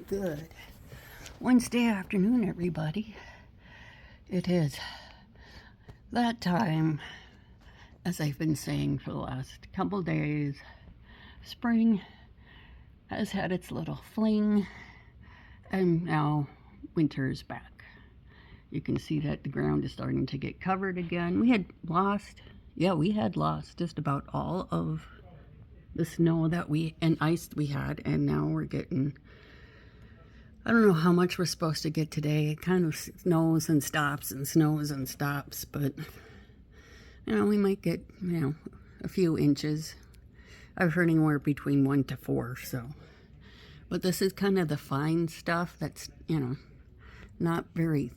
Good Wednesday afternoon, everybody. It is that time, as I've been saying for the last couple days. Spring has had its little fling, and now winter is back. You can see that the ground is starting to get covered again. We had lost just about all of the snow and ice we had, and now we're getting, I don't know how much we're supposed to get today. It kind of snows and stops and snows and stops, but we might get, a few inches. I've heard anywhere between 1 to 4, so. But this is kind of the fine stuff that's, not very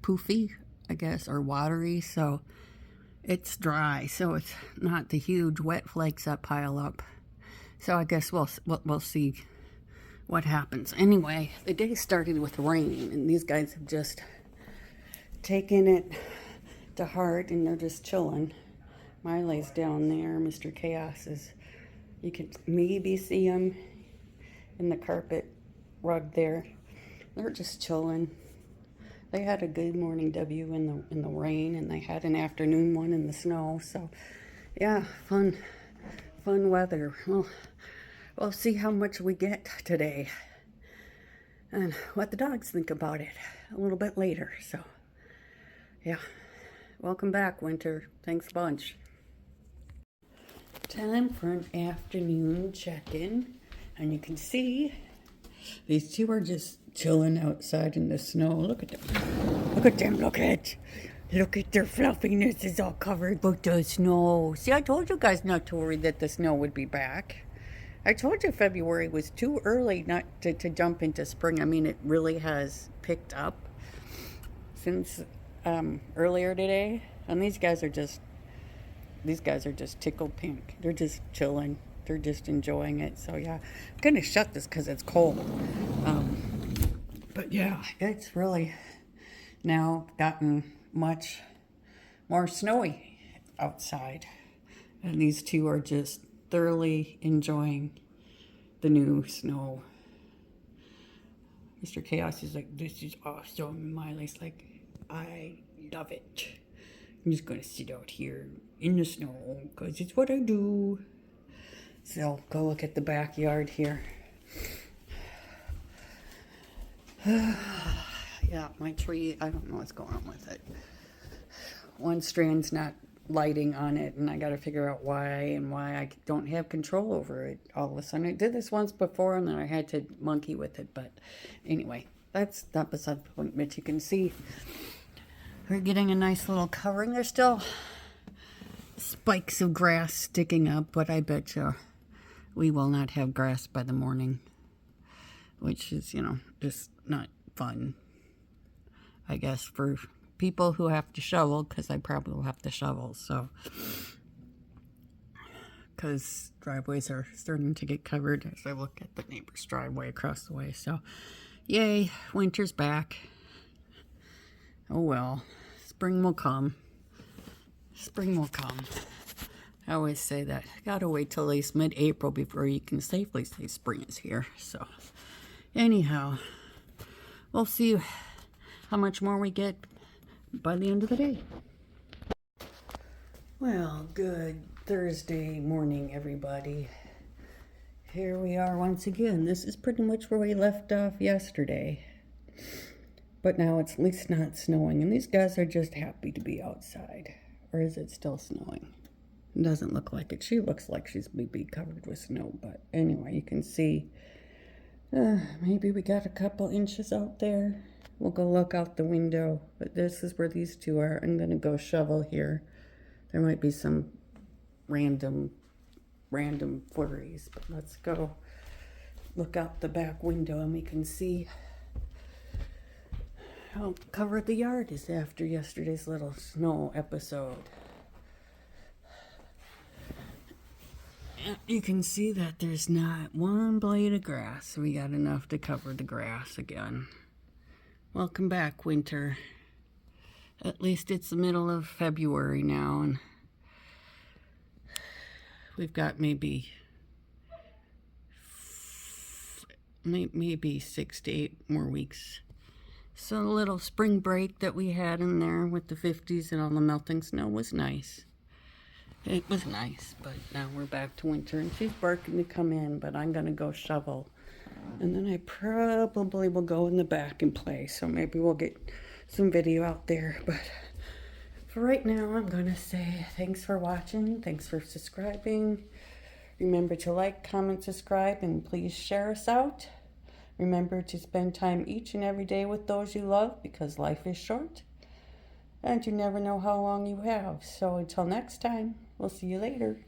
poofy, I guess, or watery, so it's dry, so it's not the huge wet flakes that pile up. So I guess we'll see what happens. Anyway, the day started with rain, and these guys have just taken it to heart, and they're just chilling. Miley's down there. Mr. Chaos is, you can maybe see him in the carpet rug there. They're just chilling. They had a good morning W in the rain, and they had an afternoon one in the snow. So, yeah, fun weather. Well, we'll see how much we get today and what the dogs think about it a little bit later. So, yeah, welcome back, winter. Thanks a bunch. Time for an afternoon check-in, and you can see these two are just chilling outside in the snow. Look at them. Look at them. Look at their fluffiness is all covered with the snow. See, I told you guys not to worry that the snow would be back. I told you February was too early not to jump into spring. I mean, it really has picked up since earlier today. And these guys are just tickled pink. They're just chilling. They're just enjoying it. So yeah, I'm gonna shut this because it's cold. But yeah, it's really now gotten much more snowy outside, and these two are just thoroughly enjoying the new snow. Mr. Chaos is like, "This is awesome." Miley's like, "I love it. I'm just gonna sit out here in the snow because it's what I do." So go look at the backyard here. Yeah, my tree, I don't know what's going on with it. One strand's not lighting on it, and I got to figure out why I don't have control over it all of a sudden. I did this once before, and then I had to monkey with it. But anyway, that's not beside the point. But you can see we're getting a nice little covering. There's still spikes of grass sticking up, but I bet you we will not have grass by the morning, which is, just not fun, I guess, for people who have to shovel, because I probably will have to shovel, so, because driveways are starting to get covered as I look at the neighbor's driveway across the way. So, yay, winter's back. Oh well, spring will come. Spring will come. I always say that. Gotta wait till at least mid-April before you can safely say spring is here. So, anyhow, we'll see how much more we get by the end of the day. Well, good Thursday morning, everybody. Here we are once again. This is pretty much where we left off yesterday. But now it's at least not snowing, and these guys are just happy to be outside. Or is it still snowing? It doesn't look like it. She looks like she's maybe covered with snow, but anyway, you can see maybe we got a couple inches out there. We'll go look out the window, but this is where these two are. I'm gonna go shovel here. There might be some random flurries, but let's go look out the back window, and we can see how covered the yard is after yesterday's little snow episode. You can see that there's not one blade of grass. We got enough to cover the grass again. Welcome back, winter. At least it's the middle of February now, and we've got maybe maybe 6 to 8 more weeks. So the little spring break that we had in there with the 50s and all the melting snow was nice. It was nice, but now we're back to winter, and she's barking to come in, but I'm going to go shovel. And then I probably will go in the back and play, so maybe we'll get some video out there. But for right now, I'm going to say thanks for watching, thanks for subscribing. Remember to like, comment, subscribe, and please share us out. Remember to spend time each and every day with those you love, because life is short and you never know how long you have. So until next time, we'll see you later.